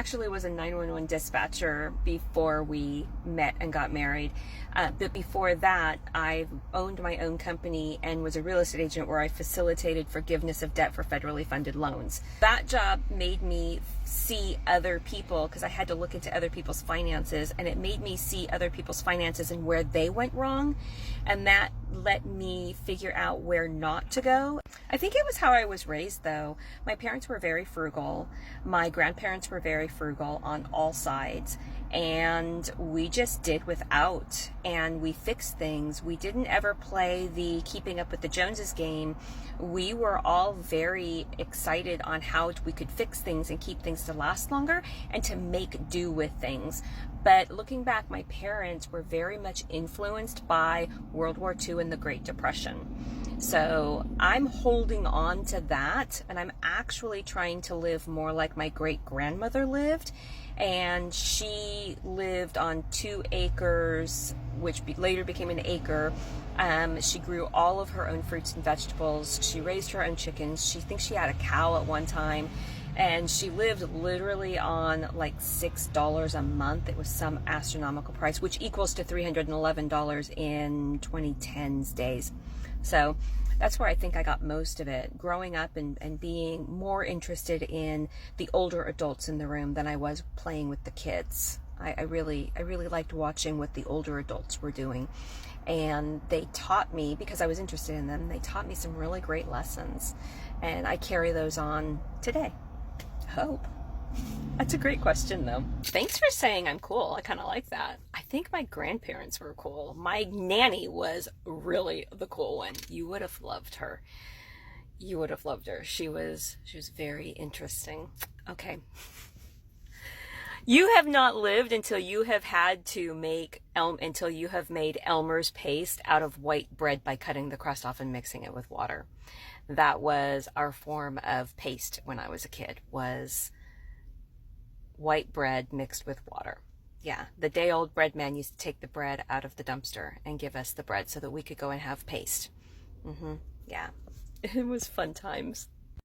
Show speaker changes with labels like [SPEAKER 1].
[SPEAKER 1] actually was a 911 dispatcher before we met and got married. But before that, I owned my own company and was a real estate agent where I facilitated forgiveness of debt for federally funded loans. That job made me see other people, because I had to look into other people's finances, and it made me see other people's finances and where they went wrong. And that let me figure out where not to go. I think it was how I was raised, though. My parents were very frugal. My grandparents were very frugal on all sides. And we just did without, and we fixed things. We didn't ever play the keeping up with the Joneses game. We were all very excited on how we could fix things and keep things to last longer and to make do with things. But looking back, my parents were very much influenced by World War II and the Great Depression. So I'm holding on to that, and I'm actually trying to live more like my great-grandmother lived. And she lived on 2 acres, which later became an acre. She grew all of her own fruits and vegetables. She raised her own chickens. She thinks she had a cow at one time. And she lived literally on like $6 a month. It was some astronomical price, which equals to $311 in 2010's days. So that's where I think I got most of it, growing up and being more interested in the older adults in the room than I was playing with the kids. I really liked watching what the older adults were doing. And they taught me, because I was interested in them, they taught me some really great lessons. And I carry those on today. Hope. That's a great question, though. Thanks for saying I'm cool. I kind of like that. I think my grandparents were cool. My nanny was really the cool one. You would have loved her. You would have loved her. She was very interesting. Okay. You have not lived until you have had to make until you have made Elmer's paste out of white bread by cutting the crust off and mixing it with water. That was our form of paste when I was a kid, was white bread mixed with water. Yeah, the day-old bread man used to take the bread out of the dumpster and give us the bread so that we could go and have paste. Yeah, it was fun times.